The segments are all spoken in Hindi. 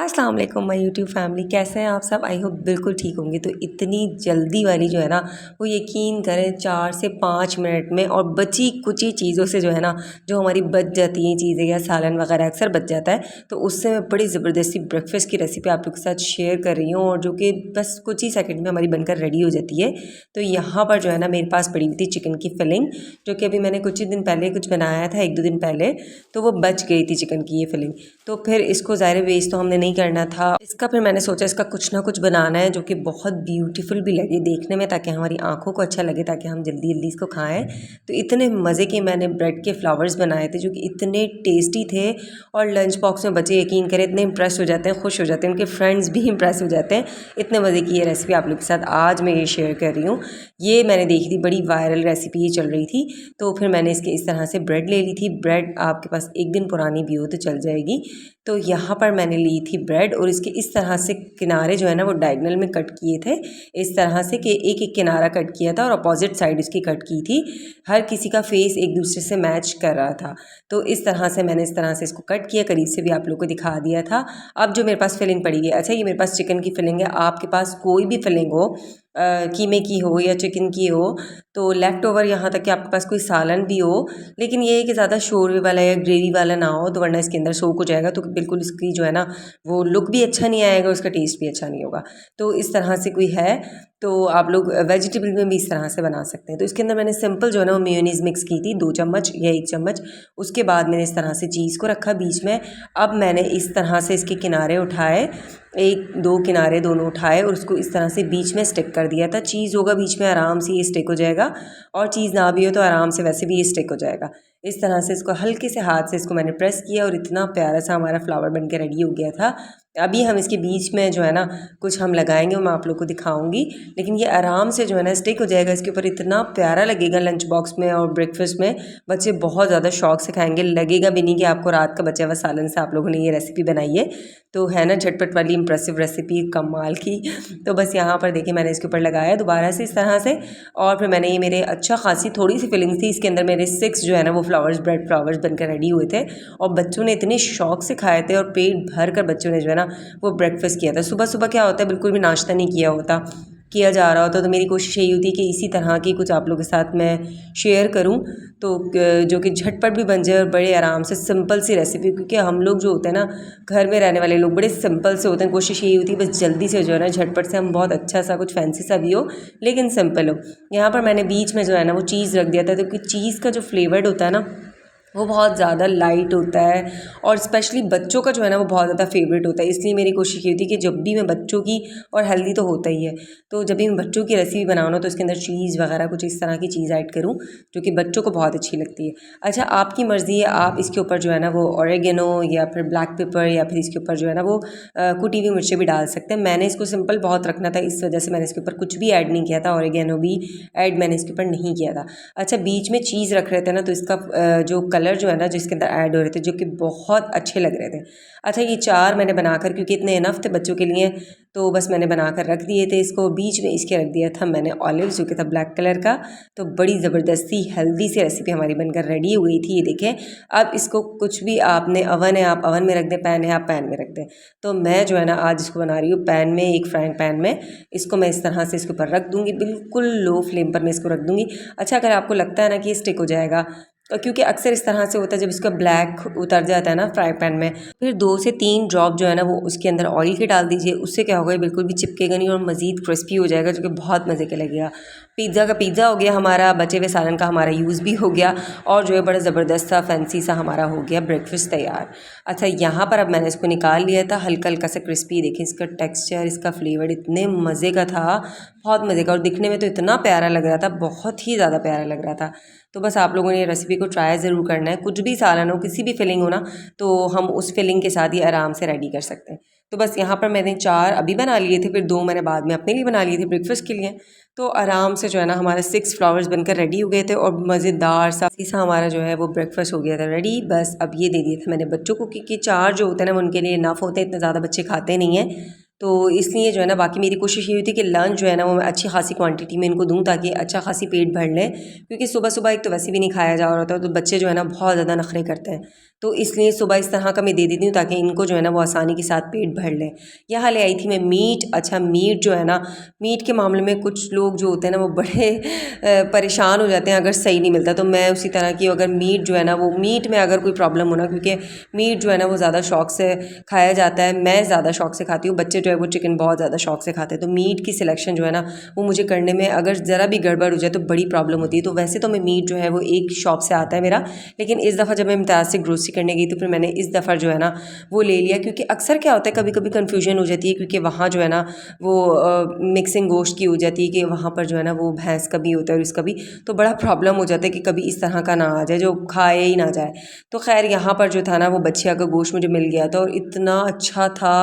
अस्सलाम वालेकुम माय यूट्यूब फैमिली, कैसे हैं आप सब। आई होप बिल्कुल ठीक होंगे। तो इतनी जल्दी वाली जो है ना, वो यकीन करें 4 से 5 मिनट में और बची कुची चीज़ों से जो है ना, जो हमारी बच जाती हैं चीज़ें या सालन वगैरह अक्सर बच जाता है, तो उससे मैं बड़ी ज़बरदस्ती ब्रेकफास्ट की रेसिपी आप लोग के साथ शेयर कर रही हूँ और जो कि बस कुछ ही सेकंड में हमारी बनकर रेडी हो जाती है। तो यहाँ पर जो है ना, मेरे पास पड़ी हुई थी चिकन की फिलिंग, जो कि अभी मैंने कुछ ही दिन पहले कुछ बनाया था, 1-2 दिन पहले, तो वो बच गई थी चिकन की ये फिलिंग। तो फिर इसको ज़ाहिर वेस्ट तो हमने नहीं करना था इसका। फिर मैंने सोचा इसका कुछ ना कुछ बनाना है जो कि बहुत ब्यूटीफुल भी लगे देखने में, ताकि हमारी आंखों को अच्छा लगे, ताकि हम जल्दी जल्दी इसको खाएं। तो इतने मज़े के मैंने ब्रेड के फ्लावर्स बनाए थे जो कि इतने टेस्टी थे, और लंच बॉक्स में बच्चे यकीन करें इतने इंप्रेस हो जाते हैं, खुश हो जाते हैं, उनके फ्रेंड्स भी इंप्रेस हो जाते हैं। इतने मज़े की ये रेसिपी आप लोग के साथ आज मैं ये शेयर कर रही हूँ। ये मैंने देखी थी, बड़ी वायरल रेसिपी ये चल रही थी, तो फिर मैंने इसके इस तरह से ब्रेड ले ली थी। ब्रेड आपके पास 1 दिन पुरानी भी हो तो चल जाएगी। तो यहाँ पर मैंने ली थी ब्रेड, और इसके इस तरह से किनारे जो है ना वो डायगोनल में कट किए थे, इस तरह से कि एक एक किनारा कट किया था और अपोजिट साइड इसकी कट की थी। हर किसी का फेस एक दूसरे से मैच कर रहा था। तो इस तरह से मैंने इस तरह से इसको कट किया, करीब से भी आप लोग को दिखा दिया था। अब जो मेरे पास फिलिंग पड़ी है, अच्छा ये मेरे पास चिकन की फिलिंग है, आपके पास कोई भी फिलिंग हो, कीमे की हो या चिकन की हो, तो लेफ़्ट ओवर यहाँ तक कि आपके पास कोई सालन भी हो, लेकिन ये है कि ज़्यादा शोरवे वाला या ग्रेवी वाला ना हो, तो वरना इसके अंदर सोक हो जाएगा, तो बिल्कुल इसकी जो है ना वो लुक भी अच्छा नहीं आएगा, उसका टेस्ट भी अच्छा नहीं होगा। तो इस तरह से कोई है तो आप लोग वेजिटेबल में भी इस तरह से बना सकते हैं। तो इसके अंदर मैंने सिंपल जो है ना वो मेयोनीज़ मिक्स की थी 2 चम्मच या 1 चम्मच। उसके बाद मैंने इस तरह से चीज़ को रखा बीच में। अब मैंने इस तरह से इसके किनारे उठाए, 1-2 किनारे दोनों उठाए और उसको इस तरह से बीच में स्टिक कर दिया था। चीज़ होगा बीच में, आराम से ये स्टिक हो जाएगा, और चीज़ ना भी हो तो आराम से वैसे भी ये स्टिक हो जाएगा। इस तरह से इसको हल्के से हाथ से इसको मैंने प्रेस किया और इतना प्यारा सा हमारा फ्लावर बन के रेडी हो गया था। अभी हम इसके बीच में जो है ना कुछ हम लगाएंगे, वो मैं आप लोग को दिखाऊंगी, लेकिन ये आराम से जो है ना स्टिक हो जाएगा इसके ऊपर। इतना प्यारा लगेगा लंच बॉक्स में और ब्रेकफास्ट में, बच्चे बहुत ज़्यादा शौक से खाएंगे। लगेगा भी नहीं कि आपको रात का बचा हुआ सालन से आप लोगों ने ये रेसिपी बनाई है। तो है ना झटपट वाली इंप्रेसिव रेसिपी कमाल की। तो बस यहाँ पर देखिए मैंने इसके ऊपर लगाया दोबारा से इस तरह से, और फिर मैंने ये मेरे अच्छा खासी थोड़ी सी फिलिंग थी इसके अंदर, मेरे 6 जो है ना वो फ्लावर्स, ब्रेड फ्लावर्स बनकर रेडी हुए थे, और बच्चों ने इतने शौक से खाए थे और पेट भर कर बच्चों ने जो है ना वो ब्रेकफास्ट किया था। सुबह सुबह क्या होता है, बिल्कुल भी नाश्ता नहीं किया जा रहा होता, तो मेरी कोशिश यही होती है कि इसी तरह की कुछ आप लोगों के साथ मैं शेयर करूं, तो जो कि झटपट भी बन जाए और बड़े आराम से सिंपल सी रेसिपी। क्योंकि हम लोग जो होते हैं ना घर में रहने वाले लोग बड़े सिंपल से होते हैं, कोशिश यही होती है बस जल्दी से जो है ना झटपट से हम बहुत अच्छा सा कुछ फैंसी सा भी हो लेकिन सिंपल हो। यहाँ पर मैंने बीच में जो है ना वो चीज़ रख दिया था, क्योंकि चीज़ का जो फ्लेवर्ड होता है ना वो बहुत ज़्यादा लाइट होता है, और स्पेशली बच्चों का जो है ना वो बहुत ज़्यादा फेवरेट होता है। इसलिए मेरी कोशिश ये थी कि जब भी मैं बच्चों की, और हेल्दी तो होता ही है, तो जब भी मैं बच्चों की रेसिपी बनाऊँ ना तो इसके अंदर चीज़ वगैरह कुछ इस तरह की चीज़ ऐड करूँ जो कि बच्चों को बहुत अच्छी लगती है। अच्छा आपकी मर्ज़ी है, आप इसके ऊपर जो है ना वो ऑरिगेनो या फिर ब्लैक पेपर या फिर इसके ऊपर जो है ना वो कुटी हुई मिर्चें भी डाल सकते हैं। मैंने इसको सिंपल बहुत रखना था, इस वजह से मैंने इसके ऊपर कुछ भी ऐड नहीं किया था, ऑरिगेनो भी ऐड मैंने इसके ऊपर नहीं किया था। अच्छा बीच में चीज़ रख रहे थे ना, तो इसका जो कलर जो है ना जिसके अंदर ऐड हो रहे थे जो कि बहुत अच्छे लग रहे थे। अच्छा ये 4 मैंने बनाकर, क्योंकि इतने इनफ थे बच्चों के लिए, तो बस मैंने बनाकर रख दिए थे। इसको बीच में इसके रख दिया था मैंने ऑलिव्स, जो कि था ब्लैक कलर का। तो बड़ी ज़बरदस्ती हेल्दी सी रेसिपी हमारी बनकर रेडी हो गई थी, ये देखें। अब इसको कुछ भी, आपने अवन है आप अवन में रख दें, पैन है आप पैन में रख दें। तो मैं जो है ना आज इसको बना रही हूँ पैन में, एक फ्राइंग पैन में। इसको मैं इस तरह से इसके ऊपर रख दूँगी, बिल्कुल लो फ्लेम पर मैं इसको रख दूँगी। अच्छा अगर आपको लगता है ना कि ये स्टिक हो जाएगा, क्योंकि अक्सर इस तरह से होता है जब इसका ब्लैक उतर जाता है ना फ्राई पैन में, फिर 2 से 3 ड्रॉप जो है ना वो उसके अंदर ऑयल के डाल दीजिए। उससे क्या होगा, ये बिल्कुल भी चिपकेगा नहीं और मज़ीद क्रिस्पी हो जाएगा, जो कि बहुत मज़े का लगेगा। पिज़्ज़ा का पिज़्ज़ा हो गया हमारा, बचे हुए सालन का हमारा यूज़ भी हो गया, और जो है बड़ा ज़बरदस्त सा फैंसी सा हमारा हो गया ब्रेकफास्ट तैयार। अच्छा यहाँ पर अब मैंने इसको निकाल लिया था, हल्का हल्का सा क्रिस्पी। देखिए इसका टेक्सचर, इसका फ्लेवर इतने मज़े का था, बहुत मज़े का, और दिखने में तो इतना प्यारा लग रहा था, बहुत ही ज़्यादा प्यारा लग रहा था। तो बस आप लोगों ने ये रेसिपी को ट्राई ज़रूर करना है। कुछ भी सालन हो, किसी भी फिलिंग हो ना, तो हम उस फिलिंग के साथ ही आराम से रेडी कर सकते हैं। तो बस यहाँ पर मैंने 4 अभी बना लिए थे, फिर 2 मैंने बाद में अपने लिए बना लिए थे ब्रेकफास्ट के लिए। तो आराम से जो है ना हमारे 6 फ्लावर्स बनकर रेडी हो गए थे, और मज़ेदार सा हमारा जो है वो ब्रेकफास्ट हो गया था रेडी। बस अब ये दे दिया था मैंने बच्चों को, क्योंकि 4 जो होते हैं ना उनके लिए इनफ होते हैं, इतने ज़्यादा बच्चे खाते नहीं हैं। तो इसलिए जो है ना बाकी मेरी कोशिश ये होती है कि लंच जो है ना वो मैं अच्छी खासी क्वांटिटी में इनको दूँ ताकि अच्छा खासी पेट भर लें, क्योंकि सुबह सुबह एक तो वैसे भी नहीं खाया जा रहा होता, तो बच्चे जो है ना बहुत ज़्यादा नखरे करते हैं। तो इसलिए सुबह इस तरह का मैं दे देती हूँ ताकि इनको जो है ना वो आसानी के साथ पेट भर लें। यहाँ ले आई थी मैं मीट। अच्छा, मीट जो है ना, मीट के मामले में कुछ लोग जो होते हैं ना वो बड़े परेशान हो जाते हैं अगर सही नहीं मिलता। तो मैं उसी तरह की, अगर मीट जो है ना वो मीट में अगर कोई प्रॉब्लम हो ना, क्योंकि मीट जो है ना वो ज़्यादा शौक से खाया जाता है, मैं ज़्यादा शौक से खाती हूँ, बच्चे जो है वो चिकन बहुत ज़्यादा शौक से खाते हैं। तो मीट की सिलेक्शन जो है ना वो मुझे करने में अगर ज़रा भी गड़बड़ हो जाए तो बड़ी प्रॉब्लम होती है। तो वैसे तो मैं मीट जो है वो एक शॉप से आता है मेरा, लेकिन इस दफ़ा जब मैं इम्तियाज़ से ग्रोसरी करने गई तो फिर मैंने इस दफ़ा जो है ना वो ले लिया, क्योंकि अक्सर क्या होता है कभी कभी कन्फ्यूजन हो जाती है, क्योंकि वहाँ जो है ना वो मिक्सिंग गोश्त की हो जाती है कि वहाँ पर जो है ना वो भैंस का भी होता है और इसका भी, तो बड़ा प्रॉब्लम हो जाता है कि कभी इस तरह का ना आ जाए जो खाए ही ना जाए। तो खैर यहाँ पर जो था ना वो बछिया का गोश्त मुझे मिल गया था और इतना अच्छा था,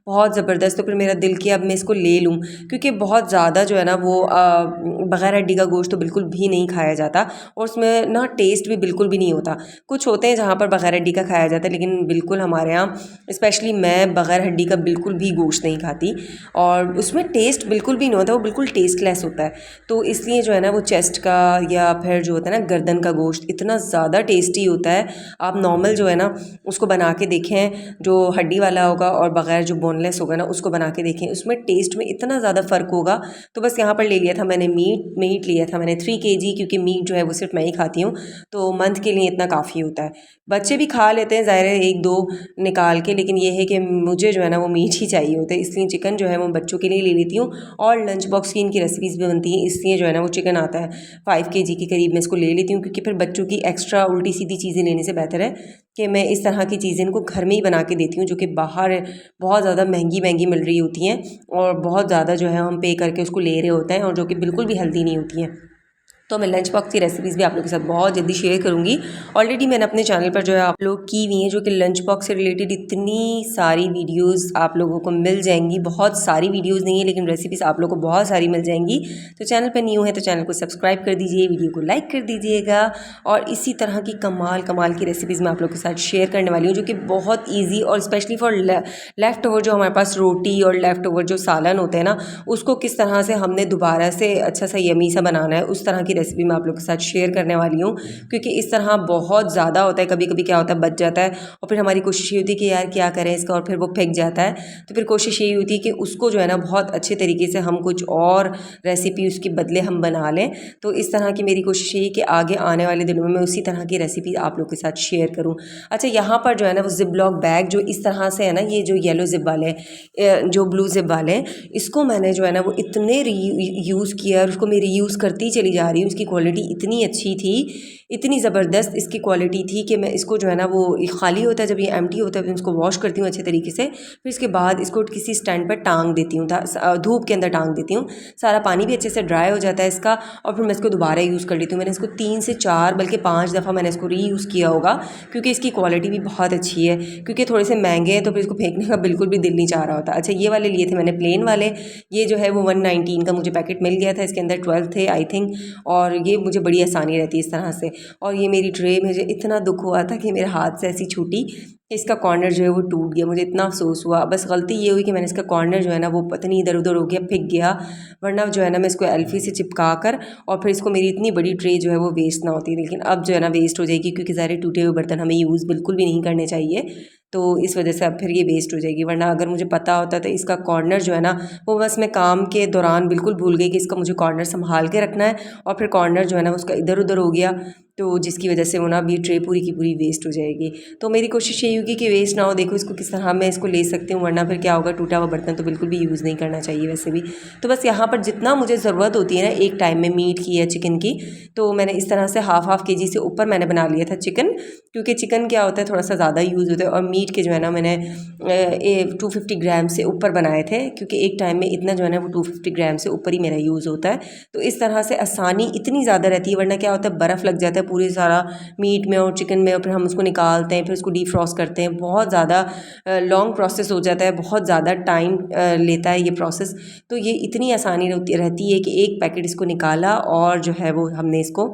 बहुत ज़बरदस्त। तो फिर मेरा दिल किया अब मैं इसको ले लूँ, क्योंकि बहुत ज़्यादा जो है ना वो बग़ैर हड्डी का गोश्त तो बिल्कुल भी नहीं खाया जाता और उसमें ना टेस्ट भी बिल्कुल भी नहीं होता। कुछ होते हैं जहाँ पर बग़ैर हड्डी का खाया जाता है, लेकिन बिल्कुल हमारे यहाँ स्पेशली मैं बग़ैर हड्डी का बिल्कुल भी गोश्त नहीं खाती और उसमें टेस्ट बिल्कुल भी नहीं होता, वो बिल्कुल टेस्टलेस होता है। तो इसलिए जो है ना वो चेस्ट का या फिर जो होता है ना गर्दन का गोश्त इतना ज़्यादा टेस्टी होता है। आप नॉर्मल जो है ना उसको बना के देखें, जो हड्डी वाला होगा और बग़ैर जो बोनलेस होगा ना उसको बना के देखें, उसमें टेस्ट में इतना ज़्यादा फ़र्क होगा। तो बस यहाँ पर ले लिया था मैंने मीट लिया था मैंने 3 केजी, क्योंकि मीट जो है वो सिर्फ मैं ही खाती हूँ, तो मंथ के लिए इतना काफ़ी होता है। बच्चे भी खा लेते हैं ज़ाहिर है 1-2 निकाल के, लेकिन ये है कि मुझे जो है ना वो मीट ही चाहिए होता है, इसलिए चिकन जो है वो बच्चों के लिए ले लेती हूँ। और लंच बॉक्स की इनकी रेसिपीज़ भी बनती हैं, इसलिए जो है ना वो चिकन आता है 5 केजी के करीब, मैं इसको ले लेती हूँ, क्योंकि फिर बच्चों की एक्स्ट्रा उल्टी सीधी चीज़ें लेने से बेहतर है कि मैं इस तरह की चीज़ें इनको घर में ही बना के देती हूँ, जो कि बाहर बहुत ज़्यादा महंगी महंगी मिल रही होती हैं और बहुत ज़्यादा जो है हम पे करके उसको ले रहे होते हैं और जो कि बिल्कुल भी हेल्दी नहीं होती हैं। तो मैं लंच बॉक्स की रेसिपीज़ भी आप लोगों के साथ बहुत जल्दी शेयर करूँगी। ऑलरेडी मैंने अपने चैनल पर जो है अपलोड की हुई हैं, जो कि लंच बॉक्स से रिलेटेड इतनी सारी वीडियोस आप लोगों को मिल जाएंगी। बहुत सारी वीडियोस नहीं है, लेकिन रेसिपीज़ आप लोगों को बहुत सारी मिल जाएंगी। तो चैनल पर न्यू है तो चैनल को सब्सक्राइब कर दीजिए, वीडियो को लाइक कर दीजिएगा और इसी तरह की कमाल कमाल की रेसिपीज़ मैं आप लोगों के साथ शेयर करने वाली हूँ, जो कि बहुत ईजी और स्पेशली फॉर लेफ़्ट ओवर, जो हमारे पास रोटी और लेफ़्ट ओवर जो सालन होते हैं ना, उसको किस तरह से हमने दोबारा से अच्छा सा यमी सा बनाना है, उस तरह की रेसिपी मैं आप लोग के साथ शेयर करने वाली हूँ। क्योंकि इस तरह बहुत ज़्यादा होता है, कभी कभी क्या होता है बच जाता है और फिर हमारी कोशिश ये होती है कि यार क्या करें इसका, और फिर वो फेंक जाता है। तो फिर कोशिश यही होती है कि उसको जो है ना बहुत अच्छे तरीके से हम कुछ और रेसिपी उसके बदले हम बना लें। तो इस तरह की मेरी कोशिश यही है कि आगे आने वाले दिनों में मैं उसी तरह की रेसिपी आप लोग के साथ शेयर करूँ। अच्छा, यहाँ पर जो है ना वो जिप लॉक बैग जो इस तरह से है ना, ये जो येलो जिप वाले जो ब्लू जिप वाले हैं, इसको मैंने जो है ना वो इतने यूज़ किया और उसको मैं रीयूज़ करती चली जा रही हूँ। इसकी क्वालिटी इतनी अच्छी थी, इतनी ज़बरदस्त इसकी क्वालिटी थी कि मैं इसको जो है ना वो खाली होता है, जब ये एम्प्टी होता है, फिर इसको वॉश करती हूँ अच्छे तरीके से, फिर इसके बाद इसको किसी स्टैंड पर टांग देती हूँ, धूप के अंदर टांग देती हूँ। सारा पानी भी अच्छे से ड्राई हो जाता है इसका और फिर मैं इसको दोबारा यूज़ कर लेती हूँ। मैंने इसको 3 से 4 बल्कि 5 दफ़ा मैंने इसको रीयूज़ किया होगा, क्योंकि इसकी क्वालिटी भी बहुत अच्छी है। क्योंकि थोड़े से महंगे हैं तो फिर इसको फेंकने का बिल्कुल भी दिल नहीं चाह रहा होता। अच्छा, ये वाले लिए थे मैंने प्लेन वाले, ये जो है वो 119 का मुझे पैकेट मिल गया था, इसके अंदर 12 थे आई थिंक, और ये मुझे बड़ी आसानी रहती है इस तरह से। और ये मेरी ट्रे, मुझे इतना दुख हुआ था कि मेरे हाथ से ऐसी छूटी, इसका कॉर्नर जो है वो टूट गया, मुझे इतना अफसोस हुआ। बस गलती ये हुई कि मैंने इसका कॉर्नर जो है ना वो पता नहीं इधर उधर हो गया, फिक गया, वरना जो है ना मैं इसको एल्फी से चिपका कर और फिर इसको, मेरी इतनी बड़ी ट्रे जो है वो वेस्ट ना होती। लेकिन अब जो है ना वेस्ट हो जाएगी, क्योंकि सारे टूटे हुए बर्तन हमें यूज़ बिल्कुल भी नहीं करने चाहिए, तो इस वजह से अब फिर ये वेस्ट हो जाएगी। वरना अगर मुझे पता होता तो इसका कॉर्नर जो है ना वो, बस मैं काम के दौरान बिल्कुल भूल गई कि इसका मुझे कॉर्नर संभाल के रखना है, और फिर कॉर्नर जो है ना उसका इधर उधर हो गया, तो जिसकी वजह से वो ना अभी ट्रे पूरी की पूरी वेस्ट हो जाएगी। तो मेरी कोशिश यही होगी कि वेस्ट ना हो। देखो इसको किस तरह मैं इसको ले सकती हूँ, वरना फिर क्या होगा, टूटा हुआ बर्तन तो बिल्कुल भी यूज़ नहीं करना चाहिए वैसे भी। तो बस यहाँ पर जितना मुझे ज़रूरत होती है ना एक टाइम में मीट की या चिकन की, तो मैंने इस तरह से हाफ केजी से ऊपर मैंने बना लिया था चिकन, क्योंकि चिकन क्या होता है थोड़ा सा ज़्यादा यूज़ होता है, और मीट के जो है ना मैंने 250 ग्राम से ऊपर बनाए थे, क्योंकि एक टाइम में इतना जो है ना वो 250 ग्राम से ऊपर ही मेरा यूज़ होता है। तो इस तरह से आसानी इतनी ज़्यादा रहती है, वरना क्या होता है बर्फ़ लग जाता है पूरे सारा मीट में और चिकन में, और फिर हम उसको निकालते हैं, फिर उसको डीफ्रॉस्ट करते हैं, बहुत ज़्यादा लॉन्ग प्रोसेस हो जाता है, बहुत ज़्यादा टाइम लेता है ये प्रोसेस। तो ये इतनी आसानी रहती है कि एक पैकेट इसको निकाला और जो है वो हमने इसको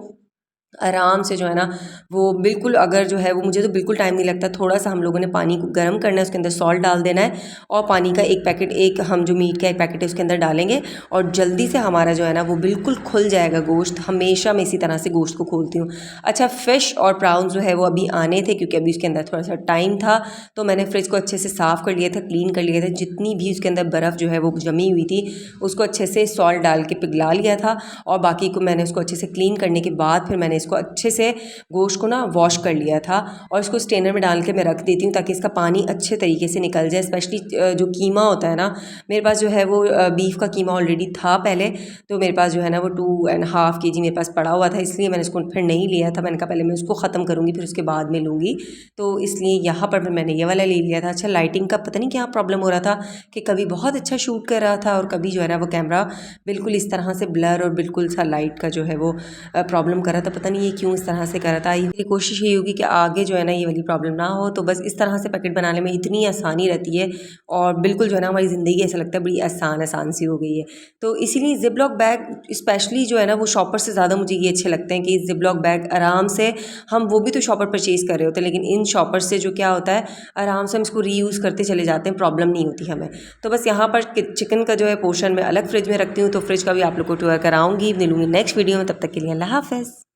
आराम से जो है ना वो बिल्कुल, अगर जो है वो, मुझे तो बिल्कुल टाइम नहीं लगता, थोड़ा सा हम लोगों ने पानी को गर्म करना है, उसके अंदर सॉल्ट डाल देना है और पानी का एक पैकेट, एक हम जो मीट का एक पैकेट है उसके अंदर डालेंगे और जल्दी से हमारा जो है ना वो बिल्कुल खुल जाएगा गोश्त। हमेशा मैं इसी तरह से गोश्त को खोलती हूँ। अच्छा, फ़िश और प्राउंस जो है वो अभी आने थे, क्योंकि अभी उसके अंदर थोड़ा सा टाइम था, तो मैंने फ्रिज को अच्छे से साफ़ कर लिया था, क्लीन कर लिया था। जितनी भी उसके अंदर बर्फ़ जो है वो जमी हुई थी उसको अच्छे से सॉल्ट डाल के पिघला लिया था और बाकी को मैंने उसको अच्छे से क्लीन करने के बाद फिर मैंने इसको अच्छे से गोश्त को ना वॉश कर लिया था और इसको स्ट्रेनर में डाल के मैं रख देती हूँ ताकि इसका पानी अच्छे तरीके से निकल जाए। स्पेशली जो कीमा होता है ना, मेरे पास जो है वो बीफ का कीमा ऑलरेडी था पहले, तो मेरे पास जो है ना वो 2.5 kg मेरे पास पड़ा हुआ था, इसलिए मैंने उसको फिर नहीं लिया था। मैंने कहा पहले मैं उसको ख़त्म करूँगी फिर उसके बाद में लूँगी, तो इसलिए यहाँ पर फिर मैंने ये वाला ले लिया था। अच्छा, लाइटिंग का पता नहीं क्या प्रॉब्लम हो रहा था कि कभी बहुत अच्छा शूट कर रहा था और कभी जो है ना वो कैमरा बिल्कुल इस तरह से ब्लर और बिल्कुल सा लाइट का जो है वो प्रॉब्लम कर रहा था। पता नहीं ये क्यों इस तरह से कर रहा था। मेरी कोशिश ये होगी कि आगे जो है ना ये वाली प्रॉब्लम ना हो, तो बस इस तरह से पैकेट बनाने में इतनी आसानी रहती है और बिल्कुल जो है ना हमारी ज़िंदगी ऐसा लगता है बड़ी आसान आसान सी हो गई है। तो इसीलिए ज़िप-लॉक बैग स्पेशली जो है ना वो शॉपर से ज़्यादा मुझे ये अच्छे लगते हैं कि ज़िप-लॉक बैग आराम से, हम वो भी तो शॉपर परचेज़ कर रहे होते हैं, लेकिन इन शॉपर से जो क्या होता है आराम से हम इसको रीयूज़ करते चले जाते हैं, प्रॉब्लम नहीं होती हमें। तो बस यहाँ पर चिकन का जो है पोर्शन मैं अलग फ्रिज में रखती हूँ, तो फ्रिज का भी आप लोग को टूर कराऊंगी, मिलूंगी नेक्स्ट वीडियो में। तब तक के लिए अल्लाह हाफ़िज़।